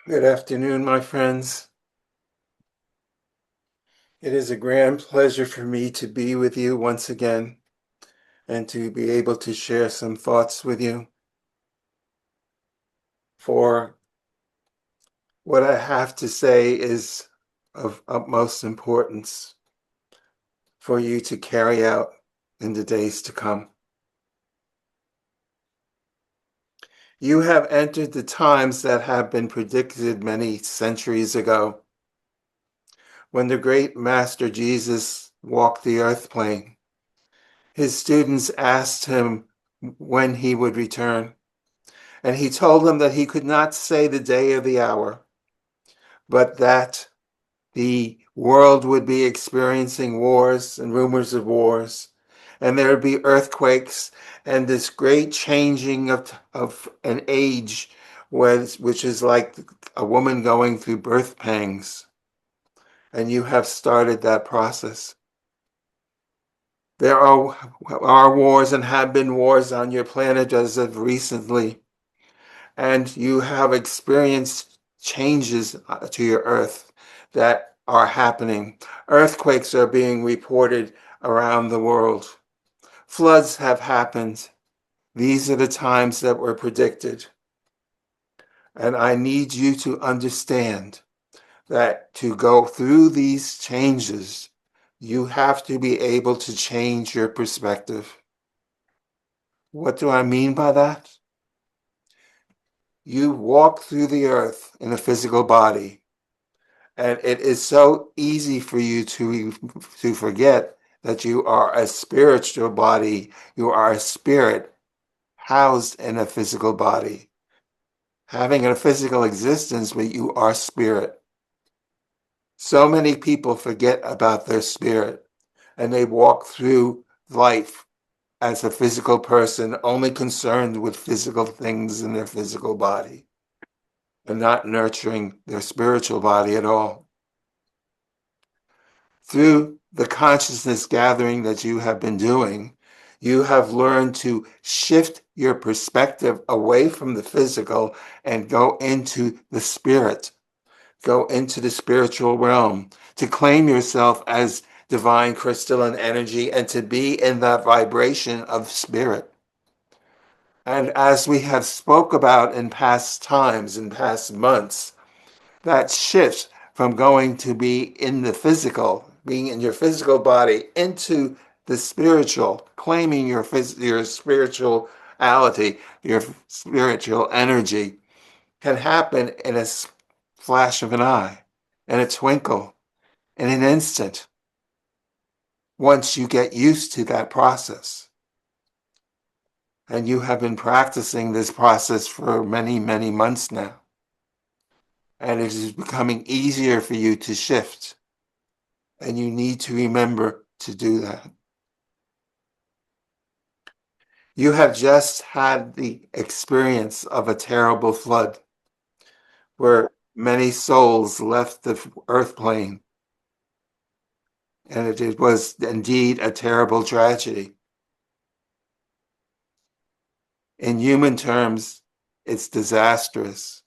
Good afternoon, my friends. It is a grand pleasure for me to be with you once again and to be able to share some thoughts with you. For what I have to say is of utmost importance for you to carry out in the days to come. You have entered the times that have been predicted many centuries ago, when the great Master Jesus walked the earth plane. His students asked him when he would return, and he told them that he could not say the day or the hour, but that the world would be experiencing wars and rumors of wars, and there would be earthquakes and this great changing of an age, which is like a woman going through birth pangs. And you have started that process. There are wars and have been wars on your planet as of recently, and you have experienced changes to your earth that are happening. Earthquakes are being reported around the world. Floods have happened. These are the times that were predicted. And I need you to understand that to go through these changes, you have to be able to change your perspective. What do I mean by that? You walk through the earth in a physical body, and it is so easy for you to forget that you are a spiritual body. You are a spirit housed in a physical body, having a physical existence, but you are spirit. So many people forget about their spirit, and they walk through life as a physical person, only concerned with physical things in their physical body, and not nurturing their spiritual body at all. Through the consciousness gathering that you have been doing, you have learned to shift your perspective away from the physical and go into the spirit, go into the spiritual realm, to claim yourself as divine crystalline energy and to be in that vibration of spirit. And as we have spoke about in past times, in past months, that shift from going to be in the physical, being in your physical body, into the spiritual, claiming your spirituality, your spiritual energy, can happen in a flash of an eye, in a twinkle, in an instant, once you get used to that process. And you have been practicing this process for many, many months now. And it is becoming easier for you to shift. And you need to remember to do that. You have just had the experience of a terrible flood where many souls left the earth plane. And it was indeed a terrible tragedy. In human terms, it's disastrous.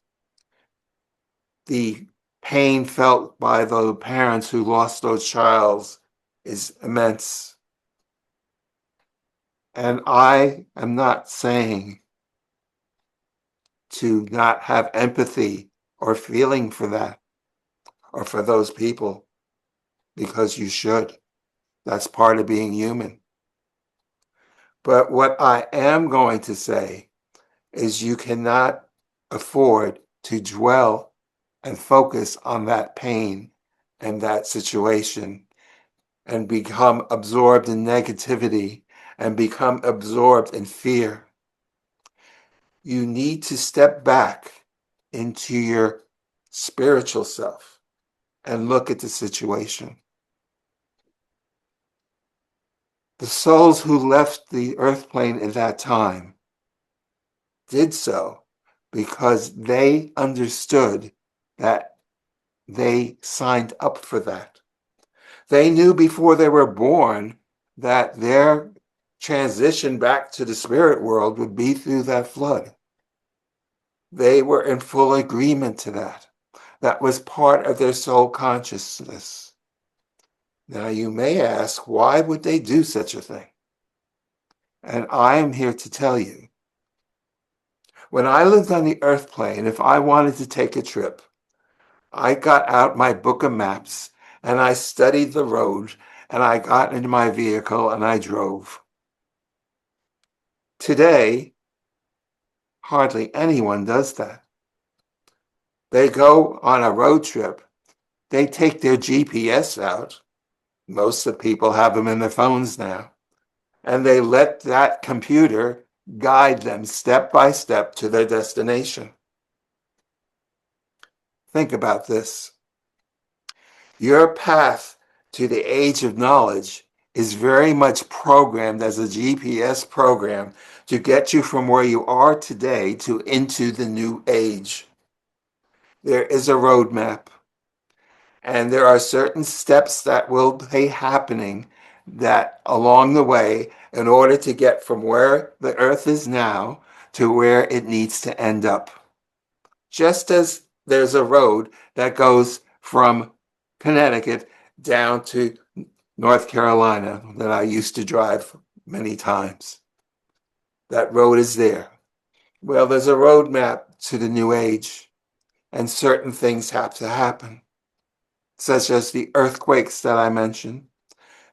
The pain felt by the parents who lost those childs is immense. And I am not saying to not have empathy or feeling for that or for those people, because you should. That's part of being human. But what I am going to say is you cannot afford to dwell and focus on that pain and that situation and become absorbed in negativity and become absorbed in fear. You need to step back into your spiritual self, and look at the situation. The souls who left the earth plane at that time did so because they understood that they signed up for that. They knew before they were born that their transition back to the spirit world would be through that flood. They were in full agreement to that. That was part of their soul consciousness. Now you may ask, why would they do such a thing? And I am here to tell you, when I lived on the earth plane, if I wanted to take a trip, I got out my book of maps and I studied the road and I got into my vehicle and I drove. Today, hardly anyone does that. They go on a road trip, they take their GPS out. Most of the people have them in their phones now. And they let that computer guide them step by step to their destination. Think about this. Your path to the age of knowledge is very much programmed as a GPS program to get you from where you are today to into the new age. There is a roadmap, and there are certain steps that will be happening that along the way in order to get from where the earth is now to where it needs to end up. Just as there's a road that goes from Connecticut down to North Carolina that I used to drive many times. That road is there. Well, there's a roadmap to the new age, and certain things have to happen, such as the earthquakes that I mentioned,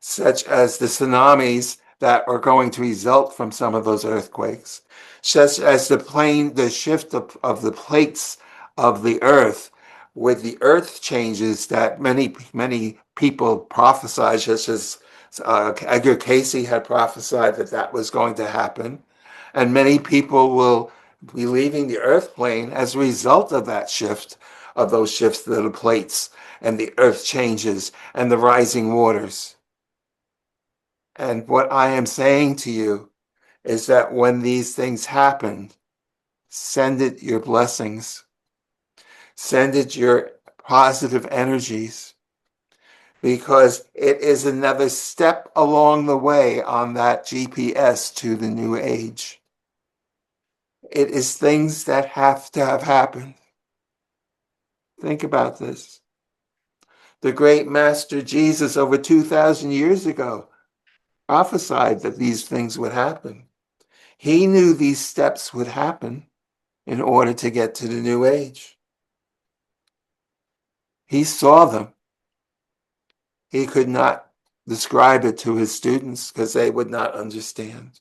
such as the tsunamis that are going to result from some of those earthquakes, such as the shift of the plates of the earth with the earth changes that many people prophesied, such as Edgar Casey had prophesied that was going to happen. And many people will be leaving the earth plane as a result of that shift, of those shifts of the plates and the earth changes and the rising waters. And what I am saying to you is that when these things happen, send it your blessings, send it your positive energies, because it is another step along the way on that GPS to the new age. It is things that have to have happened. Think about this. The great Master Jesus over 2,000 years ago prophesied that these things would happen. He knew these steps would happen in order to get to the new age. He saw them. He could not describe it to his students because they would not understand.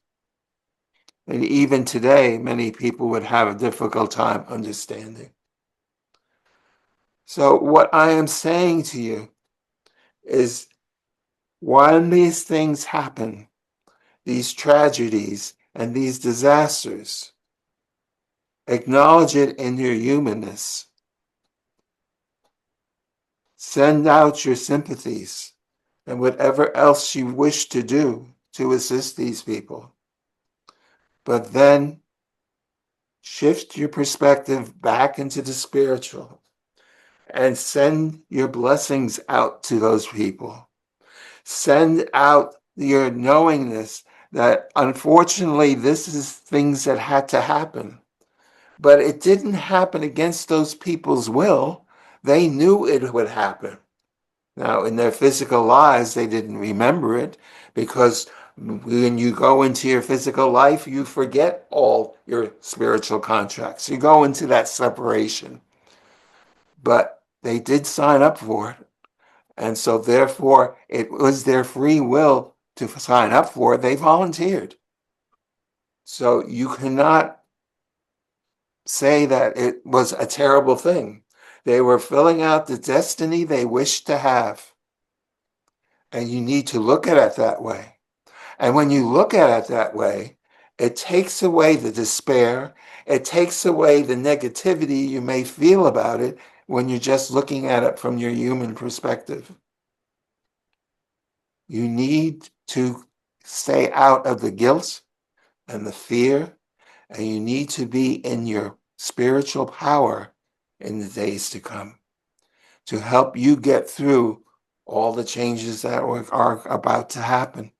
And even today, many people would have a difficult time understanding. So what I am saying to you is, when these things happen, these tragedies and these disasters, acknowledge it in your humanness. Send out your sympathies and whatever else you wish to do to assist these people. But then shift your perspective back into the spiritual and send your blessings out to those people. Send out your knowingness that unfortunately this is things that had to happen. But it didn't happen against those people's will. They knew it would happen. Now, in their physical lives, they didn't remember it, because when you go into your physical life, you forget all your spiritual contracts. You go into that separation. But they did sign up for it. And so therefore, it was their free will to sign up for it. They volunteered. So you cannot say that it was a terrible thing. They were filling out the destiny they wished to have. And you need to look at it that way. And when you look at it that way, it takes away the despair. It takes away the negativity you may feel about it when you're just looking at it from your human perspective. You need to stay out of the guilt and the fear, and you need to be in your spiritual power in the days to come to help you get through all the changes that are about to happen.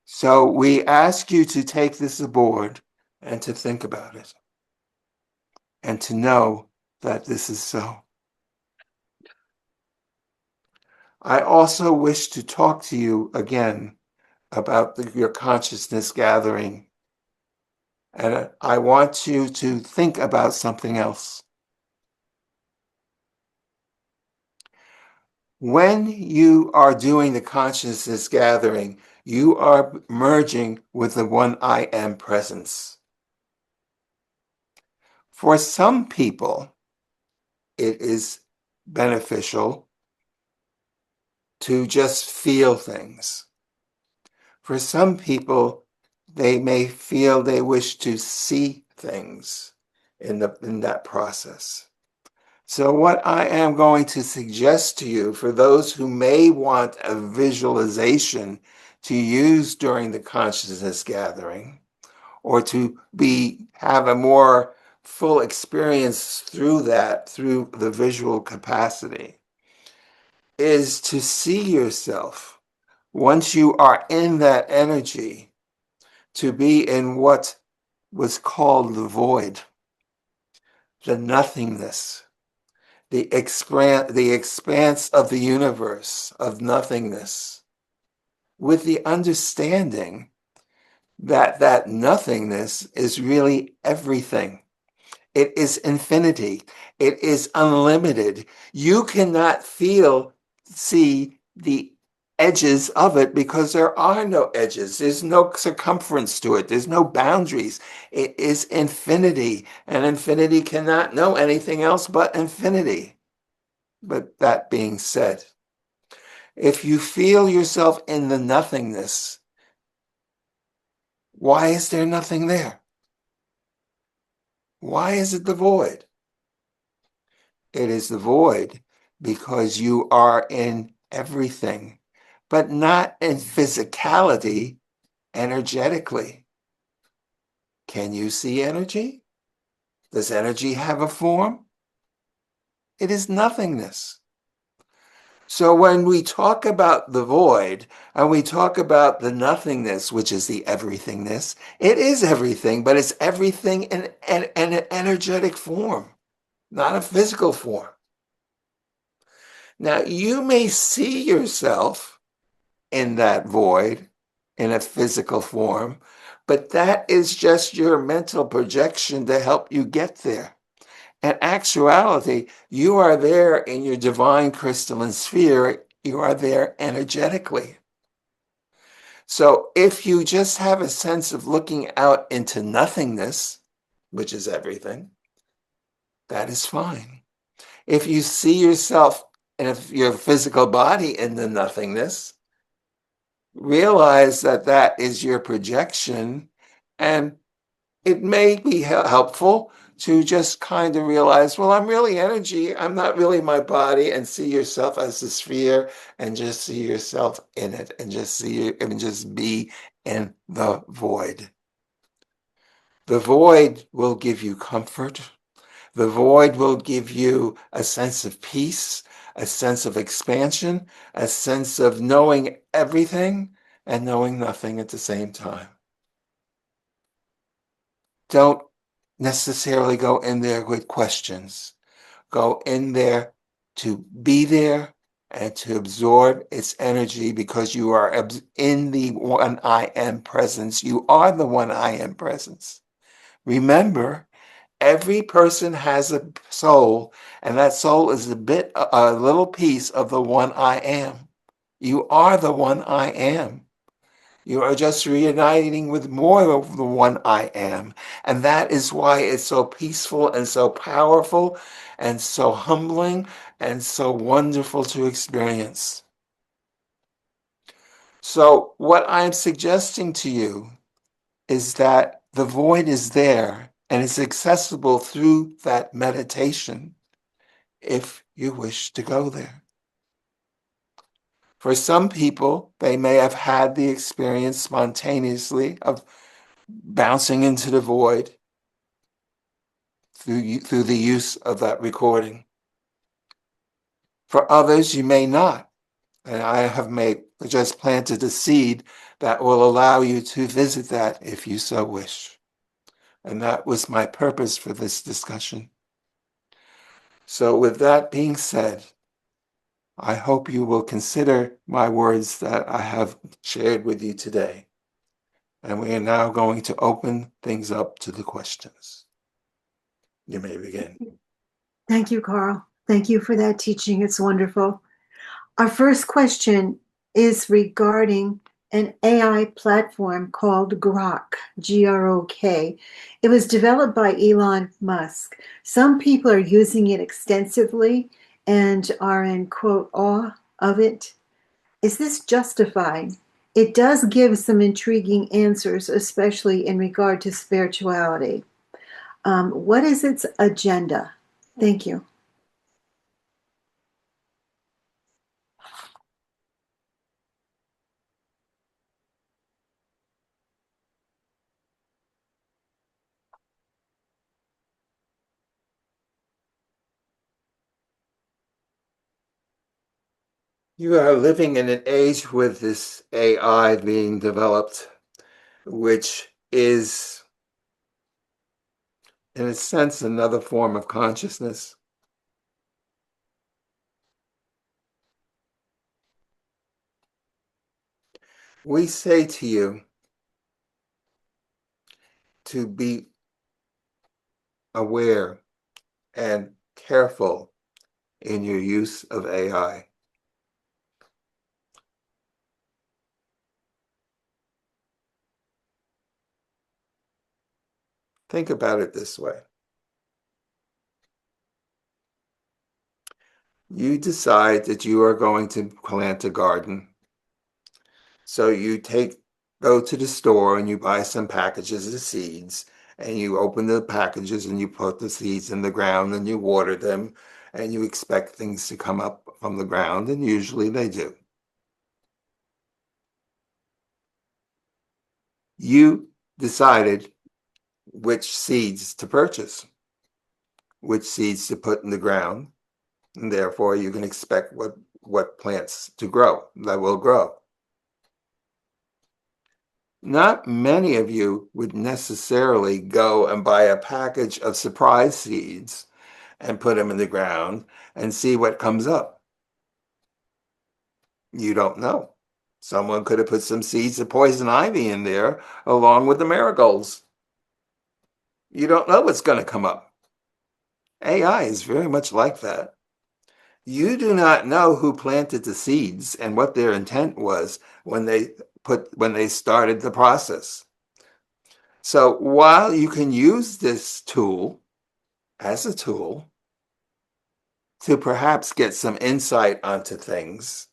So we ask you to take this aboard and to think about it and to know that this is so. I also wish to talk to you again about your consciousness gathering. And I want you to think about something else. When you are doing the consciousness gathering, you are merging with the one I am presence. For some people, it is beneficial to just feel things. For some people, they may feel they wish to see things in that process. So what I am going to suggest to you, for those who may want a visualization to use during the consciousness gathering, or to have a more full experience through the visual capacity, is to see yourself, once you are in that energy, to be in what was called the void, the nothingness, the expanse of the universe, of nothingness, with the understanding that that nothingness is really everything. It is infinity. It is unlimited. You cannot see the edges of it because there are no edges. There's no circumference to it. There's no boundaries. It is infinity, and infinity cannot know anything else but infinity. But that being said, if you feel yourself in the nothingness, why is there nothing there? Why is it the void? It is the void because you are in everything, but not in physicality, energetically. Can you see energy? Does energy have a form? It is nothingness. So when we talk about the void and we talk about the nothingness, which is the everythingness, it is everything, but it's everything in an energetic form, not a physical form. Now, you may see yourself in that void in a physical form, but that is just your mental projection to help you get there. In actuality, you are there in your divine crystalline sphere. You are there energetically. So if you just have a sense of looking out into nothingness, which is everything, that is fine. If you see yourself in your physical body in the nothingness, realize that that is your projection, and it may be helpful to just kind of realize, well, I'm really energy. I'm not really my body, and see yourself as a sphere and just see yourself in it and just be in the void. The void will give you comfort. The void will give you a sense of peace, a sense of expansion, a sense of knowing everything and knowing nothing at the same time. Don't necessarily go in there with questions. Go in there to be there and to absorb its energy, because you are in the one I am presence. You are the one I am presence. Remember, every person has a soul, and that soul is a little piece of the one I am. You are the one I am. You are just reuniting with more of the one I am. And that is why it's so peaceful and so powerful and so humbling and so wonderful to experience. So what I'm suggesting to you is that the void is there, and it's accessible through that meditation if you wish to go there. For some people, they may have had the experience spontaneously of bouncing into the void through the use of that recording. For others, you may not. And I have just planted a seed that will allow you to visit that if you so wish. And that was my purpose for this discussion. So with that being said, I hope you will consider my words that I have shared with you today. And we are now going to open things up to the questions. You may begin. Thank you, Carl. Thank you for that teaching. It's wonderful. Our first question is regarding an AI platform called Grok, Grok. It was developed by Elon Musk. Some people are using it extensively and are in, quote, awe of it. Is this justified? It does give some intriguing answers, especially in regard to spirituality. What is its agenda? Thank you. You are living in an age with this AI being developed, which is, in a sense, another form of consciousness. We say to you to be aware and careful in your use of AI. Think about it this way. You decide that you are going to plant a garden. So you go to the store and you buy some packages of seeds, and you open the packages and you put the seeds in the ground and you water them, and you expect things to come up from the ground, and usually they do. You decided which seeds to purchase, which seeds to put in the ground, and therefore you can expect what plants to grow that will grow. Not many of you would necessarily go and buy a package of surprise seeds and put them in the ground and see what comes up. You don't know. Someone could have put some seeds of poison ivy in there along with the marigolds. You don't know what's going to come up. AI is very much like that. You do not know who planted the seeds and what their intent was when they started the process. So while you can use this tool as a tool to perhaps get some insight onto things,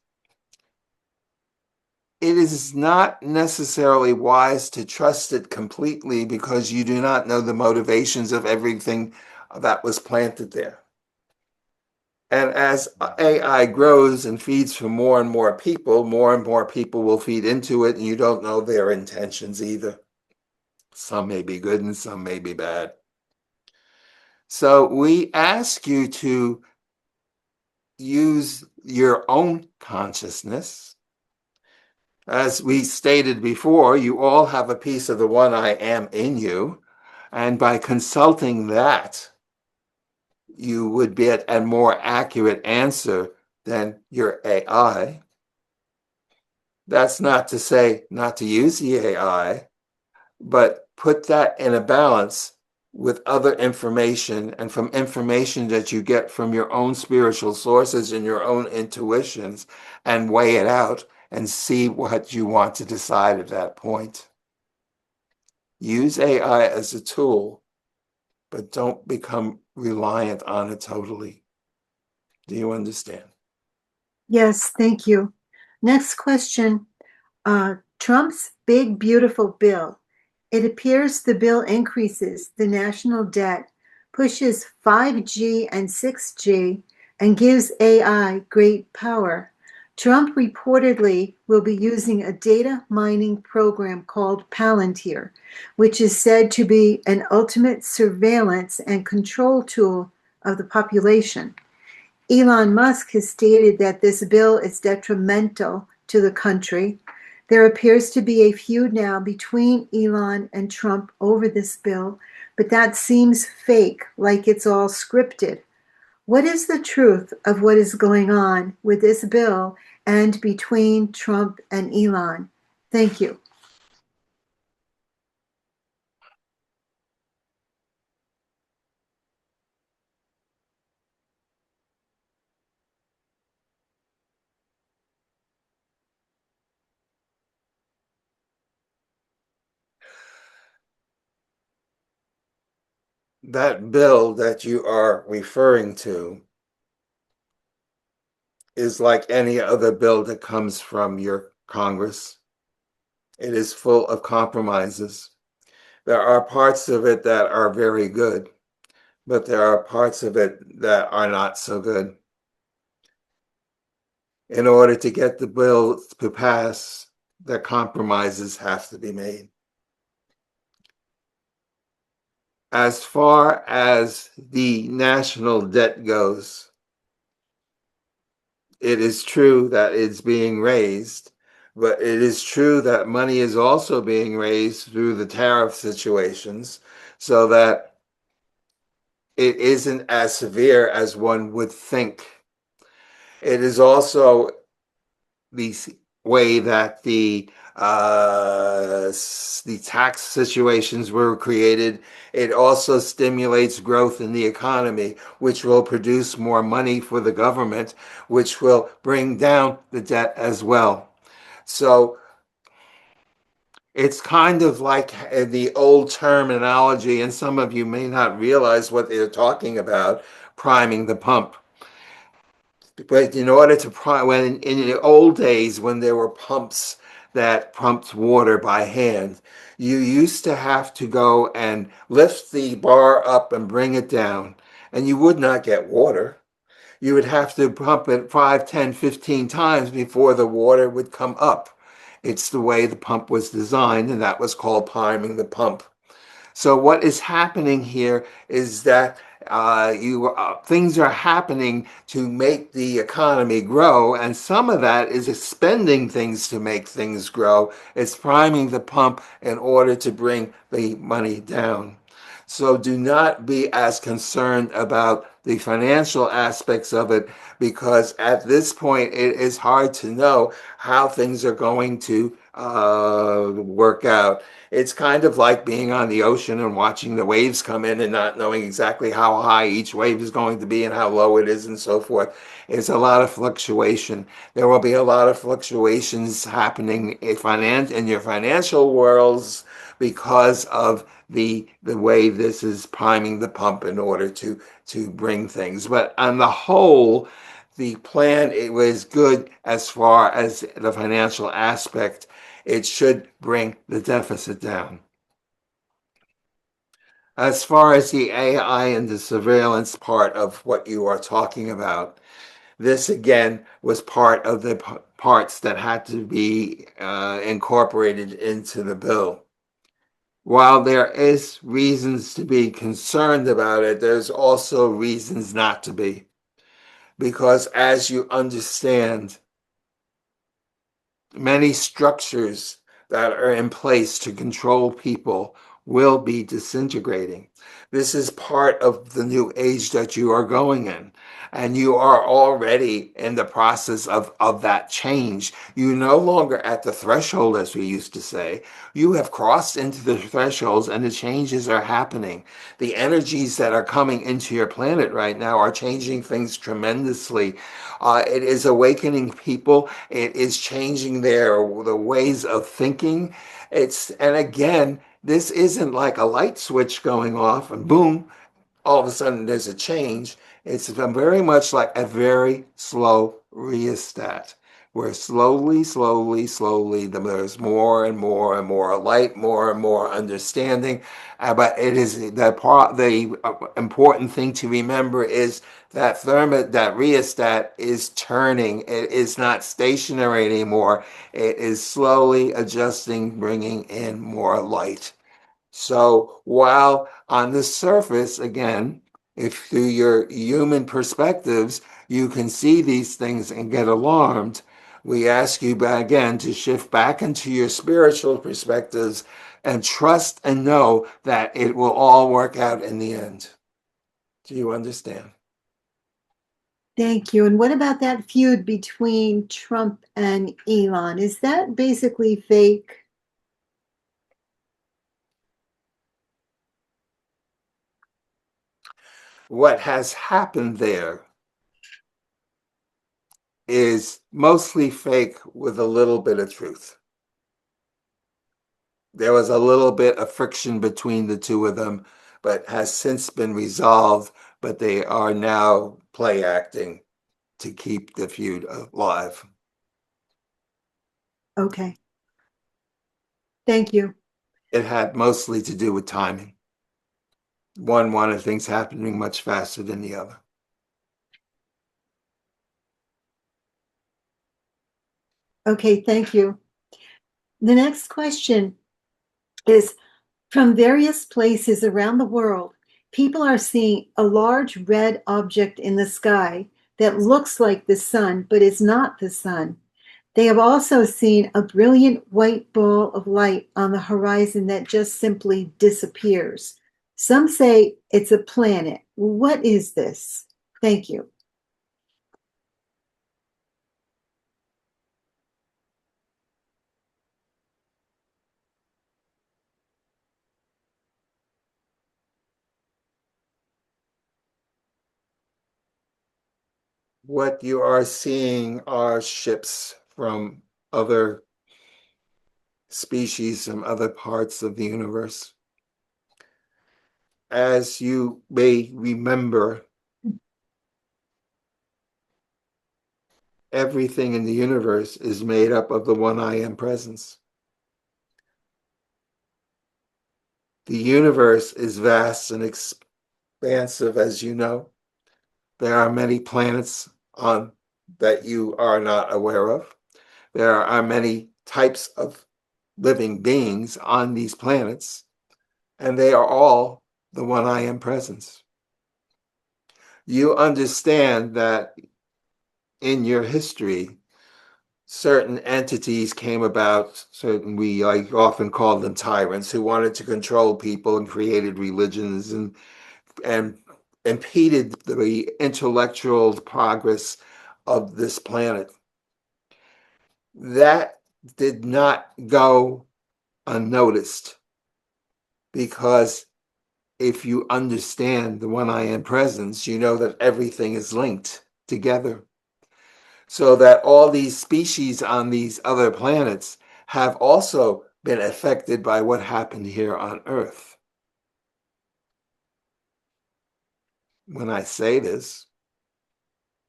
it is not necessarily wise to trust it completely because you do not know the motivations of everything that was planted there. And as AI grows and feeds from more and more people will feed into it, and you don't know their intentions either. Some may be good and some may be bad. So we ask you to use your own consciousness. As we stated before, you all have a piece of the one I am in you. And by consulting that, you would get a more accurate answer than your AI. That's not to say not to use the AI, but put that in a balance with other information and from information that you get from your own spiritual sources and your own intuitions, and weigh it out and see what you want to decide at that point. Use AI as a tool, but don't become reliant on it totally. Do you understand? Yes, thank you. Next question. Trump's big, beautiful bill. It appears the bill increases the national debt, pushes 5G and 6G, and gives AI great power. Trump reportedly will be using a data mining program called Palantir, which is said to be an ultimate surveillance and control tool of the population. Elon Musk has stated that this bill is detrimental to the country. There appears to be a feud now between Elon and Trump over this bill, but that seems fake, like it's all scripted. What is the truth of what is going on with this bill and between Trump and Elon? Thank you. That bill that you are referring to is like any other bill that comes from your Congress. It is full of compromises. There are parts of it that are very good, but there are parts of it that are not so good. In order to get the bill to pass, the compromises have to be made. As far as the national debt goes, it is true that it's being raised, but it is true that money is also being raised through the tariff situations so that it isn't as severe as one would think. It is also the way that the tax situations were created. It also stimulates growth in the economy, which will produce more money for the government, which will bring down the debt as well. So it's kind of like the old terminology, and some of you may not realize what they're talking about, priming the pump. But in order to when in the old days when there were pumps that pumped water by hand, you used to have to go and lift the bar up and bring it down, and you would not get water. You would have to pump it 5, 10, 15 times before the water would come up. It's the way the pump was designed, and that was called priming the pump. So what is happening here is that things are happening to make the economy grow, and some of that is spending things to make things grow. It's priming the pump in order to bring the money down. So do not be as concerned about the financial aspects of it, because at this point it is hard to know how things are going to work out. It's kind of like being on the ocean and watching the waves come in and not knowing exactly how high each wave is going to be and how low it is and so forth. It's a lot of fluctuation. There will be a lot of fluctuations happening in your financial worlds because of the way this is priming the pump in order to bring things. But on the whole, the plan, it was good as far as the financial aspect. It should bring the deficit down. As far as the AI and the surveillance part of what you are talking about, this again was part of the parts that had to be incorporated into the bill. While there is reasons to be concerned about it, there's also reasons not to be. Because as you understand, many structures that are in place to control people will be disintegrating. This is part of the new age that you are going in. And you are already in the process of that change. You're no longer at the threshold, as we used to say. You have crossed into the thresholds and the changes are happening. The energies that are coming into your planet right now are changing things tremendously. It is awakening people. It is changing the ways of thinking. And again, this isn't like a light switch going off and boom, all of a sudden there's a change. It's very much like a very slow rheostat. where slowly, slowly, slowly, there's more and more and more light, more and more understanding. But it is the part, the important thing to remember is that rheostat is turning. It is not stationary anymore. It is slowly adjusting, bringing in more light. So while on the surface, again, if through your human perspectives you can see these things and get alarmed, we ask you again to shift back into your spiritual perspectives and trust and know that it will all work out in the end. Do you understand? Thank you. And what about that feud between Trump and Elon? Is that basically fake? What has happened there is mostly fake with a little bit of truth. There was a little bit of friction between the two of them, but has since been resolved. But they are now play acting to keep the feud alive. Okay. Thank you. It had mostly to do with timing. One wanted things happening much faster than the other. Okay. Thank you. The next question is from various places around the world, people are seeing a large red object in the sky that looks like the sun, but is not the sun. They have also seen a brilliant white ball of light on the horizon that just simply disappears. Some say it's a planet. What is this? Thank you. What you are seeing are ships from other species from other parts of the universe. As you may remember, everything in the universe is made up of the one I am presence. The universe is vast and expansive, as you know. There are many planets on that you are not aware of. There are many types of living beings on these planets, and they are all the one I am presence. You understand that in your history, certain entities came about, certain we like often call them tyrants, who wanted to control people and created religions and impeded the intellectual progress of this planet. That did not go unnoticed because if you understand the one I am presence, you know that everything is linked together. So that all these species on these other planets have also been affected by what happened here on Earth. When I say this,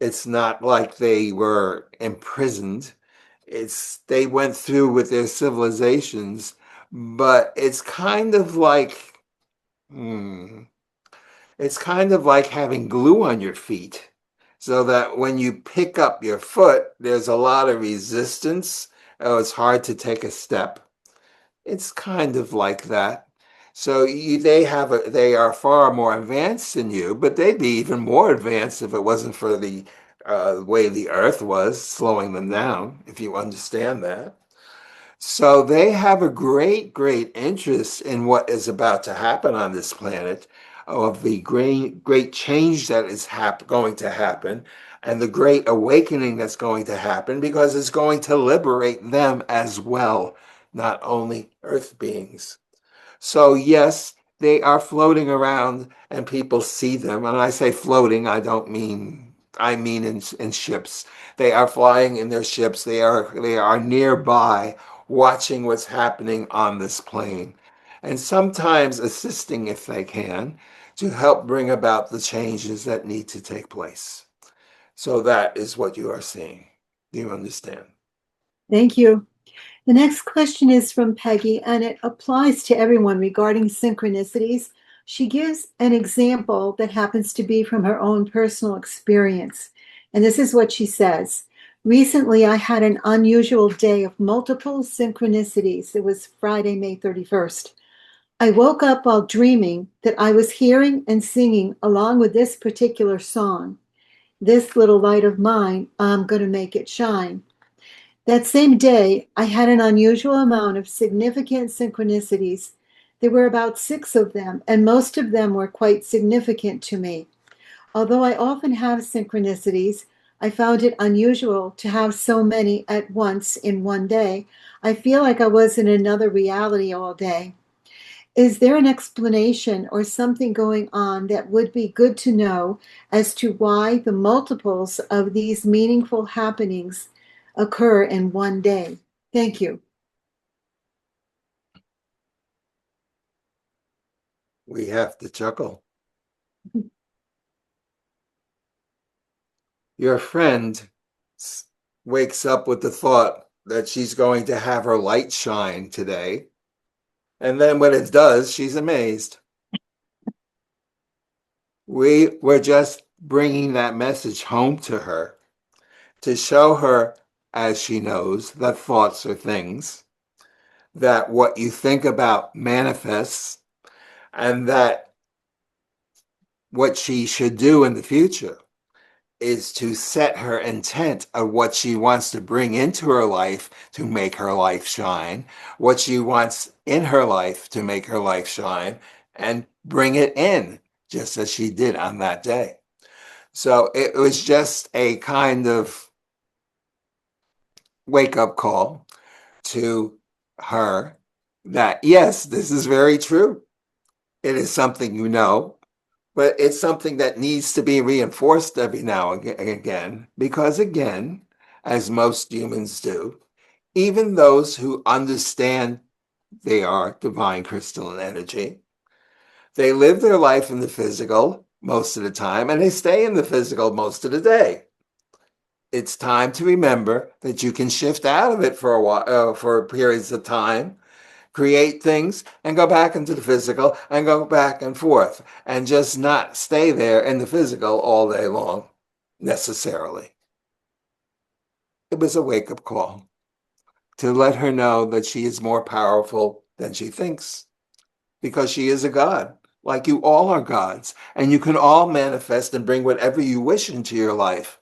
it's not like they were imprisoned. It's they went through with their civilizations, but hmm, it's kind of like having glue on your feet, so that when you pick up your foot, there's a lot of resistance. Oh, it's hard to take a step. It's kind of like that. So they are far more advanced than you, but they'd be even more advanced if it wasn't for the way the Earth was slowing them down, if you understand that. So they have a great, great interest in what is about to happen on this planet, of the great, great change that is going to happen, and the great awakening that's going to happen, because it's going to liberate them as well, not only Earth beings. So yes, they are floating around and people see them. And I say floating, I mean in ships. They are flying in their ships. They are nearby watching what's happening on this plane. And sometimes assisting if they can to help bring about the changes that need to take place. So that is what you are seeing. Do you understand? Thank you. The next question is from Peggy, and it applies to everyone regarding synchronicities. She gives an example that happens to be from her own personal experience. And this is what she says. Recently, I had an unusual day of multiple synchronicities. It was Friday, May 31st. I woke up while dreaming that I was hearing and singing along with this particular song. This little light of mine, I'm going to make it shine. That same day, I had an unusual amount of significant synchronicities. There were about 6 of them, and most of them were quite significant to me. Although I often have synchronicities, I found it unusual to have so many at once in one day. I feel like I was in another reality all day. Is there an explanation or something going on that would be good to know as to why the multiples of these meaningful happenings occur in one day? Thank you. We have to chuckle. Your friend wakes up with the thought that she's going to have her light shine today. And then when it does, she's amazed. We're just bringing that message home to her to show her, as she knows, that thoughts are things, that what you think about manifests, and that what she should do in the future is to set her intent of what she wants to bring into her life to make her life shine, what she wants in her life to make her life shine, and bring it in, just as she did on that day. So it was just a kind of wake up call to her that, yes, this is very true. It is something you know, but it's something that needs to be reinforced every now and again, because again, as most humans do, even those who understand they are divine crystalline energy, they live their life in the physical most of the time, and they stay in the physical most of the day. It's time to remember that you can shift out of it for a while, for periods of time, create things, and go back into the physical and go back and forth, and just not stay there in the physical all day long, necessarily. It was a wake up call to let her know that she is more powerful than she thinks, because she is a god, like you all are gods, and you can all manifest and bring whatever you wish into your life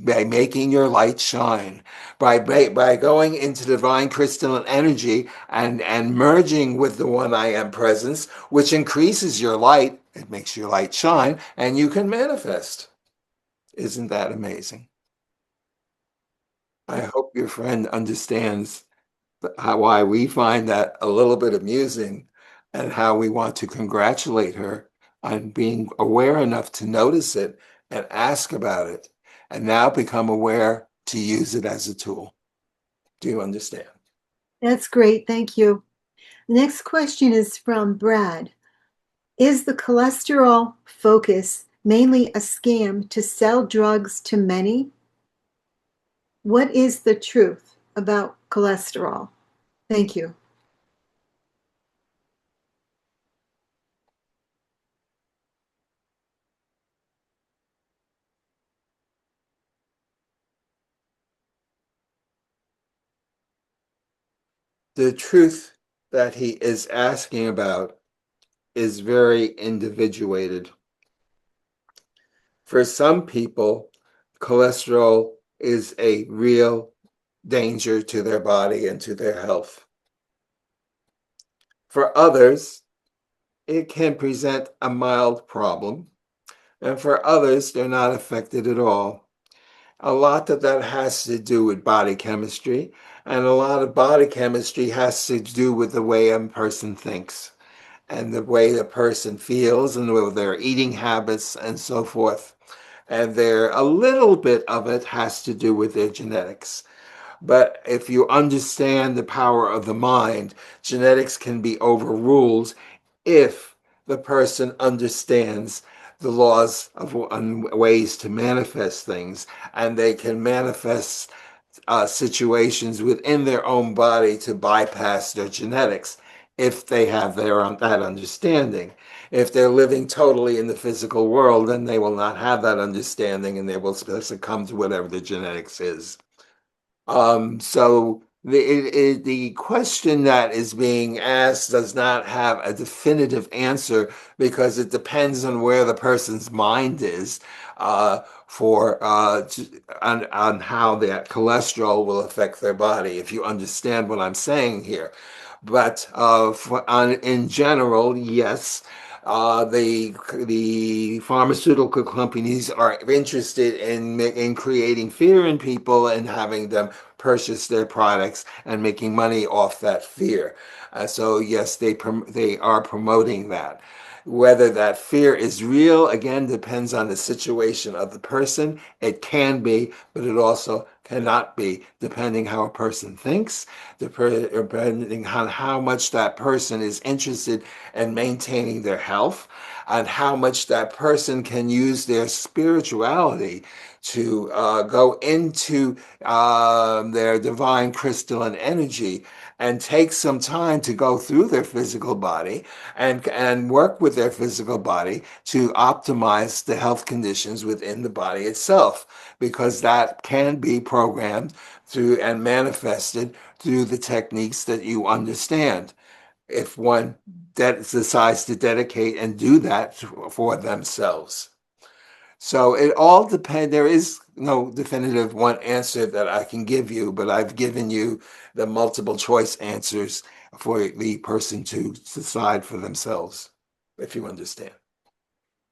by making your light shine, by going into divine crystalline energy and merging with the one I am presence, which increases your light. It makes your light shine, and you can manifest. Isn't that amazing? I hope your friend understands why we find that a little bit amusing, and how we want to congratulate her on being aware enough to notice it and ask about it, and now become aware to use it as a tool. Do you understand? That's great. Thank you. The next question is from Brad. Is the cholesterol focus mainly a scam to sell drugs to many? What is the truth about cholesterol? Thank you. The truth that he is asking about is very individuated. For some people, cholesterol is a real danger to their body and to their health. For others, it can present a mild problem, and for others, they're not affected at all. A lot of that has to do with body chemistry, and a lot of body chemistry has to do with the way a person thinks, and the way the person feels, and with their eating habits and so forth. And there, a little bit of it has to do with their genetics. But if you understand the power of the mind, genetics can be overruled if the person understands the laws of ways to manifest things, and they can manifest situations within their own body to bypass their genetics if they have that understanding. If they're living totally in the physical world, then they will not have that understanding and they will succumb to whatever the genetics is. So the question that is being asked does not have a definitive answer because it depends on where the person's mind is on how that cholesterol will affect their body, if you understand what I'm saying here. But in general, yes, the pharmaceutical companies are interested in creating fear in people and having them purchase their products and making money off that fear. So yes, they are promoting that. Whether that fear is real, again, depends on the situation of the person. It can be, but it also cannot be, depending how a person thinks, depending on how much that person is interested in maintaining their health, and how much that person can use their spirituality to go into their divine crystalline energy and take some time to go through their physical body and work with their physical body to optimize the health conditions within the body itself, because that can be programmed through and manifested through the techniques that you understand if one decides to dedicate and do that for themselves. So it all depends. There is no definitive one answer that I can give you, but I've given you the multiple choice answers for the person to decide for themselves, if you understand.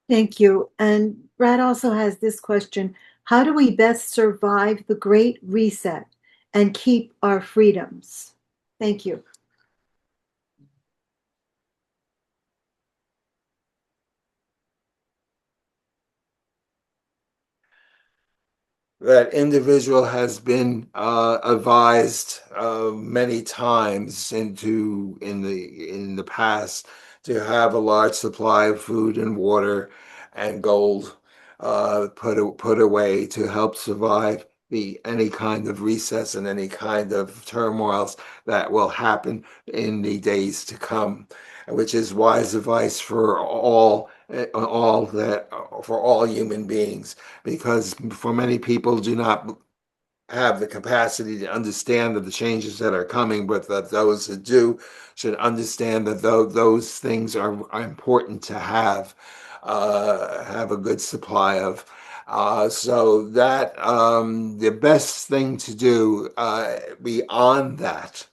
Thank you. And Brad also has this question: how do we best survive the Great Reset and keep our freedoms? Thank you. That individual has been advised many times in the past to have a large supply of food and water and gold put away to help survive the any kind of recess and any kind of turmoils that will happen in the days to come, which is wise advice for all human beings, because for many people do not have the capacity to understand the changes that are coming, but that those that do should understand that those things are important to have a good supply of. So that the best thing to do beyond that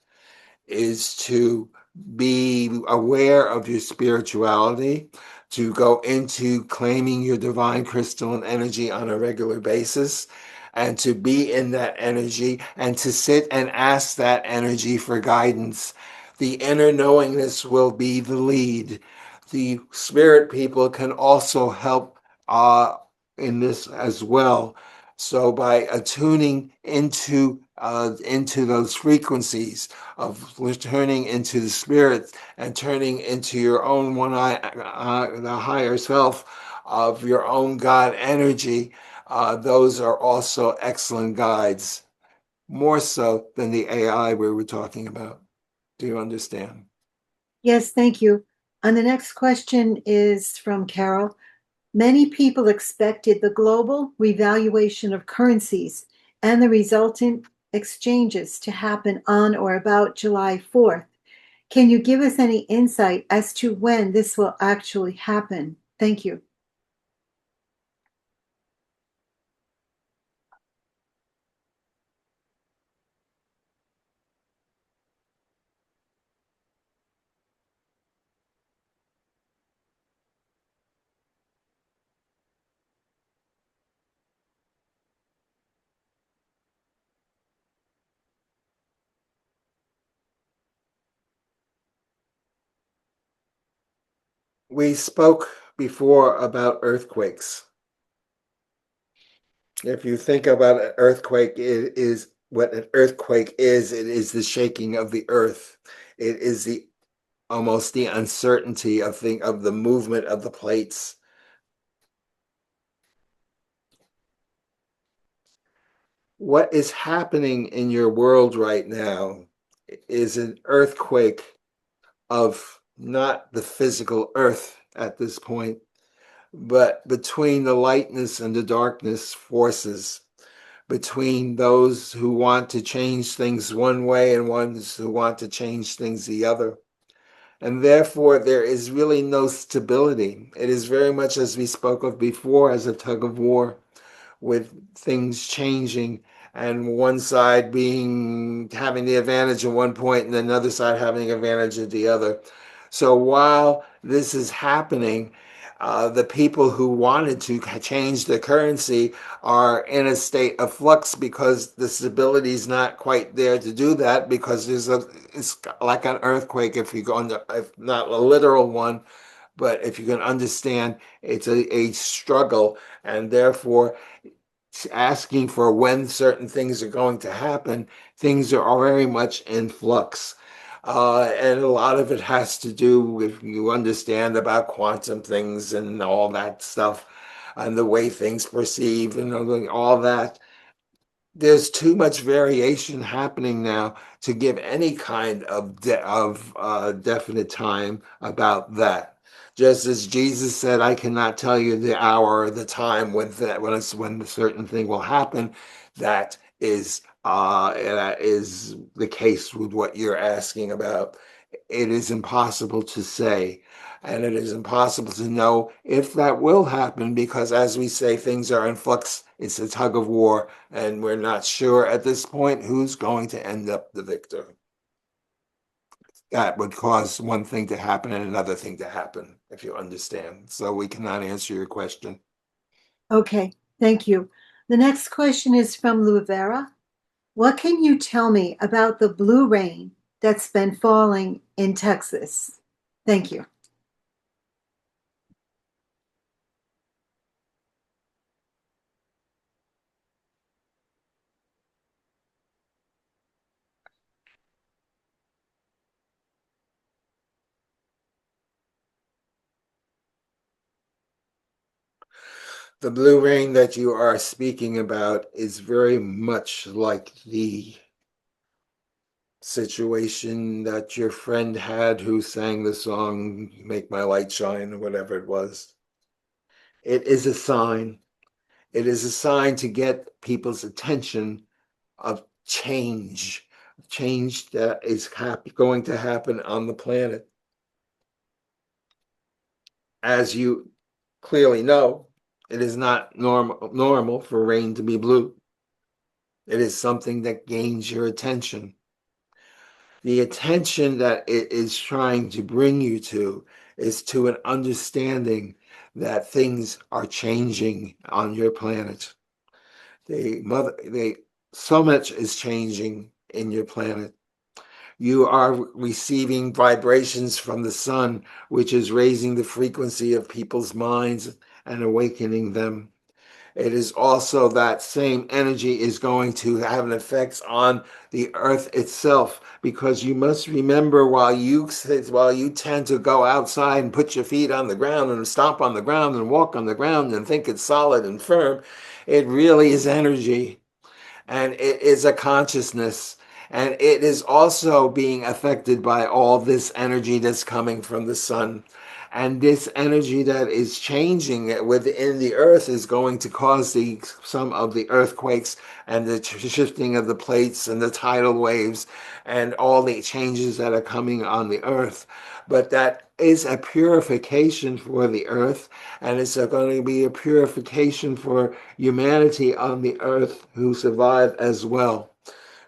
is to be aware of your spirituality, to go into claiming your divine crystalline energy on a regular basis, and to be in that energy and to sit and ask that energy for guidance. The inner knowingness will be the lead. The spirit people can also help in this as well. So by attuning into those frequencies of returning into the spirit and turning into your own the higher self of your own God energy, those are also excellent guides, more so than the AI we were talking about. Do you understand? Yes, thank you. And the next question is from Carol. Many people expected the global revaluation of currencies and the resultant exchanges to happen on or about July 4th. Can you give us any insight as to when this will actually happen? Thank you. We spoke before about earthquakes. If you think about an earthquake, it is what an earthquake is. It is the shaking of the earth. It is the almost the uncertainty of the movement of the plates. what is happening in your world right now is an earthquake of not the physical earth at this point, but between the lightness and the darkness forces, between those who want to change things one way and ones who want to change things the other. And therefore, there is really no stability. It is very much as we spoke of before, as a tug of war, with things changing and one side being having the advantage at one point and another side having the advantage at the other. So while this is happening, the people who wanted to change the currency are in a state of flux because the stability is not quite there to do that, because it's like an earthquake, if you go into, if not a literal one, but if you can understand, it's a struggle, and therefore asking for when certain things are going to happen, things are very much in flux. And a lot of it has to do with, you understand about quantum things and all that stuff, and the way things perceive and all that. There's too much variation happening now to give any kind of definite time about that. Just as Jesus said, "I cannot tell you the hour or the time when a certain thing will happen." That is the case with what you're asking about. It is impossible to say, and it is impossible to know if that will happen, because, as we say, things are in flux. It's a tug of war, and we're not sure at this point who's going to end up the victor. That would cause one thing to happen and another thing to happen, if you understand. So we cannot answer your question. Okay, thank you. The next question is from Luvera. What can you tell me about the blue rain that's been falling in Texas? Thank you. The blue rain that you are speaking about is very much like the situation that your friend had who sang the song "Make My Light Shine," or whatever it was. It is a sign. It is a sign to get people's attention of change that is going to happen on the planet. As you clearly know, it is not normal for rain to be blue. It is something that gains your attention. The attention that it is trying to bring you to is to an understanding that things are changing on your planet. So much is changing in your planet. You are receiving vibrations from the sun, which is raising the frequency of people's minds and awakening them. It is also that same energy is going to have an effect on the earth itself, because you must remember, while you tend to go outside and put your feet on the ground and stomp on the ground and walk on the ground and think it's solid and firm, it really is energy, and it is a consciousness, and it is also being affected by all this energy that's coming from the sun. And this energy that is changing within the earth is going to cause some of the earthquakes and the shifting of the plates and the tidal waves and all the changes that are coming on the earth. But that is a purification for the earth, and it's going to be a purification for humanity on the earth who survive as well.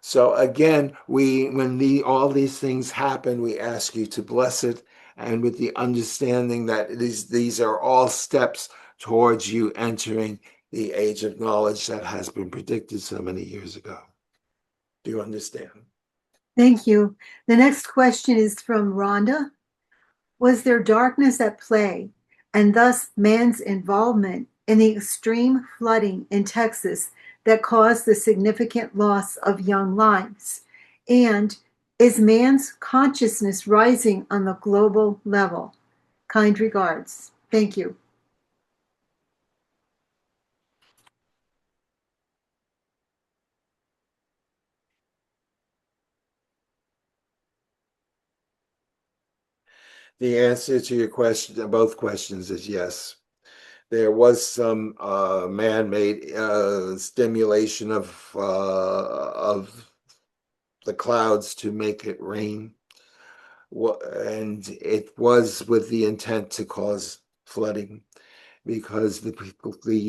So again, all these things happen, we ask you to bless it, and with the understanding that these are all steps towards you entering the age of knowledge that has been predicted so many years ago. Do you understand? Thank you. The next question is from Rhonda. Was there darkness at play, and thus man's involvement in the extreme flooding in Texas that caused the significant loss of young lives? And is man's consciousness rising on the global level? Kind regards. Thank you. The answer to your question, both questions, is yes. There was some man-made stimulation of the clouds to make it rain, and it was with the intent to cause flooding because the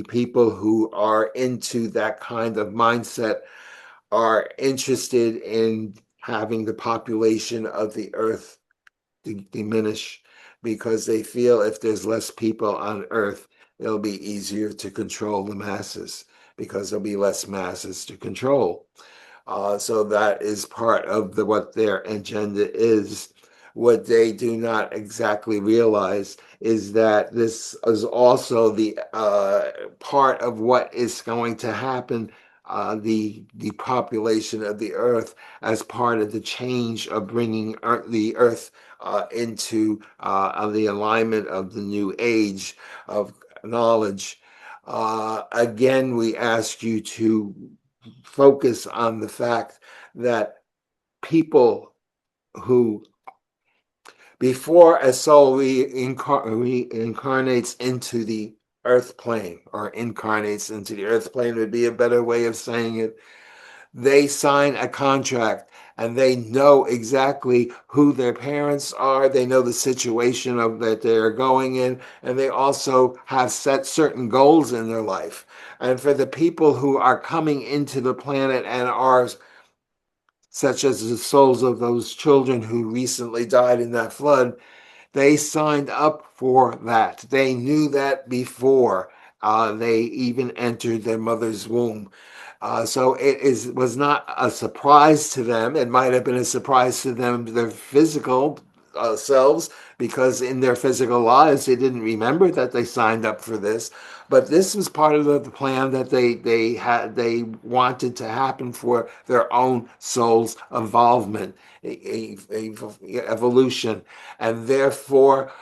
people who are into that kind of mindset are interested in having the population of the earth diminish because they feel if there's less people on earth, it'll be easier to control the masses because there'll be less masses to control. So that is part of what their agenda is. What they do not exactly realize is that this is also the part of what is going to happen. The population of the Earth as part of the change of bringing the Earth into the alignment of the new age of knowledge. Again, we ask you to focus on the fact that people who, before a soul reincarnates into the earth plane, or incarnates into the earth plane would be a better way of saying it, they sign a contract and they know exactly who their parents are. They know the situation of that they are going in, and they also have set certain goals in their life. And for the people who are coming into the planet and are such as the souls of those children who recently died in that flood, they signed up for that. They knew that before they even entered their mother's womb. So was not a surprise to them. It might have been a surprise to them, their physical selves, because in their physical lives they didn't remember that they signed up for this. But this was part of the plan that they wanted to happen for their own soul's involvement, evolution, and therefore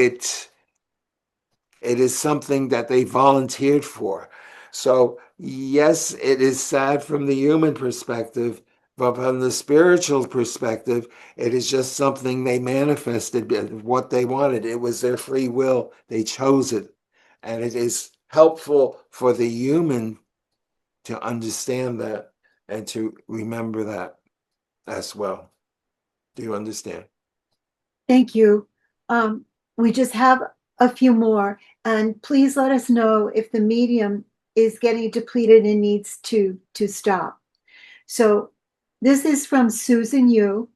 it is something that they volunteered for. So, yes, it is sad from the human perspective, but from the spiritual perspective, it is just something they manifested what they wanted. It was their free will. They chose it. And it is helpful for the human to understand that and to remember that as well. Do you understand? Thank you. Um, we just have a few more, and please let us know if the medium is getting depleted and needs to stop. So this is from Susan Yu.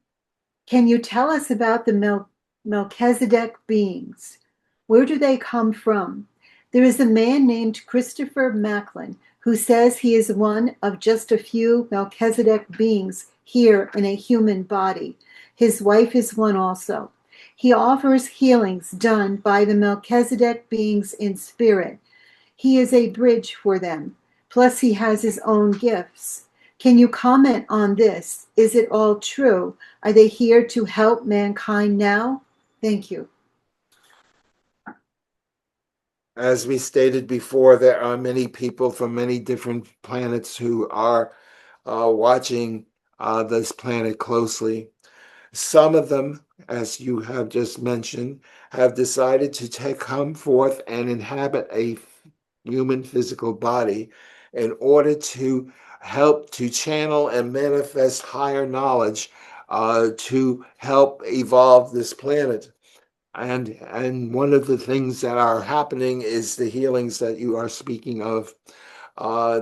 Can you tell us about the Melchizedek beings? Where do they come from? There is a man named Christopher Macklin who says he is one of just a few Melchizedek beings here in a human body. His wife is one also. He offers healings done by the Melchizedek beings in spirit. He is a bridge for them. Plus, he has his own gifts. Can you comment on this? Is it all true? Are they here to help mankind now? Thank you. As we stated before, there are many people from many different planets who are watching this planet closely. Some of them, as you have just mentioned, have decided to come forth and inhabit a human physical body in order to help to channel and manifest higher knowledge to help evolve this planet. And one of the things that are happening is the healings that you are speaking of.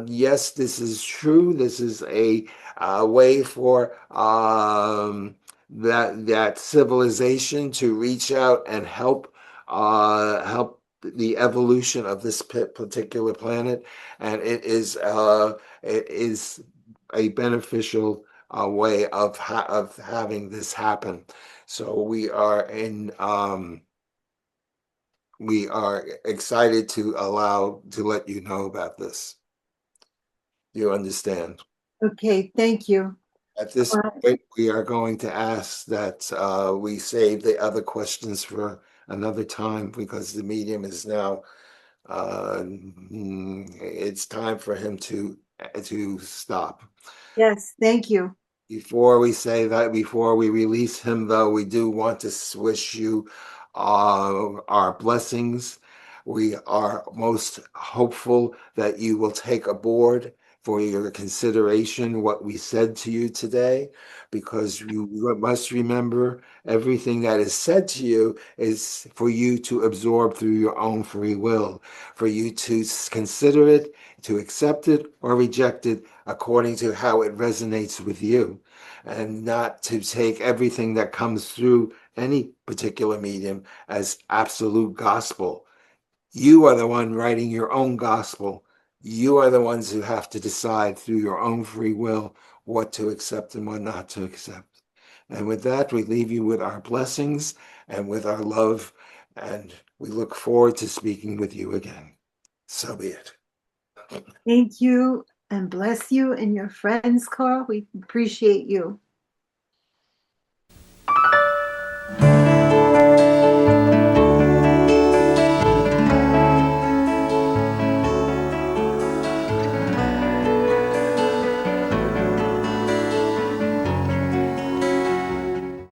Yes, this is true. This is a way for that civilization to reach out and help the evolution of this particular planet, and it is a beneficial way of having this happen. So we are excited to let you know about this. You understand? Okay, thank you. At this Uh, point, we are going to ask that we save the other questions for another time because the medium is now, it's time for him to stop. yes, thank you. Before we say that, before we release him, though, we do want to wish you our blessings. We are most hopeful that you will take aboard for your consideration what we said to you today, because you must remember everything that is said to you is for you to absorb through your own free will, for you to consider it, to accept it or reject it according to how it resonates with you, and not to take everything that comes through any particular medium as absolute gospel. You are the one writing your own gospel. You are the ones who have to decide through your own free will what to accept and what not to accept. And with that, we leave you with our blessings and with our love, and we look forward to speaking with you again. So be it. Thank you and bless you and your friends, Carl. We appreciate you.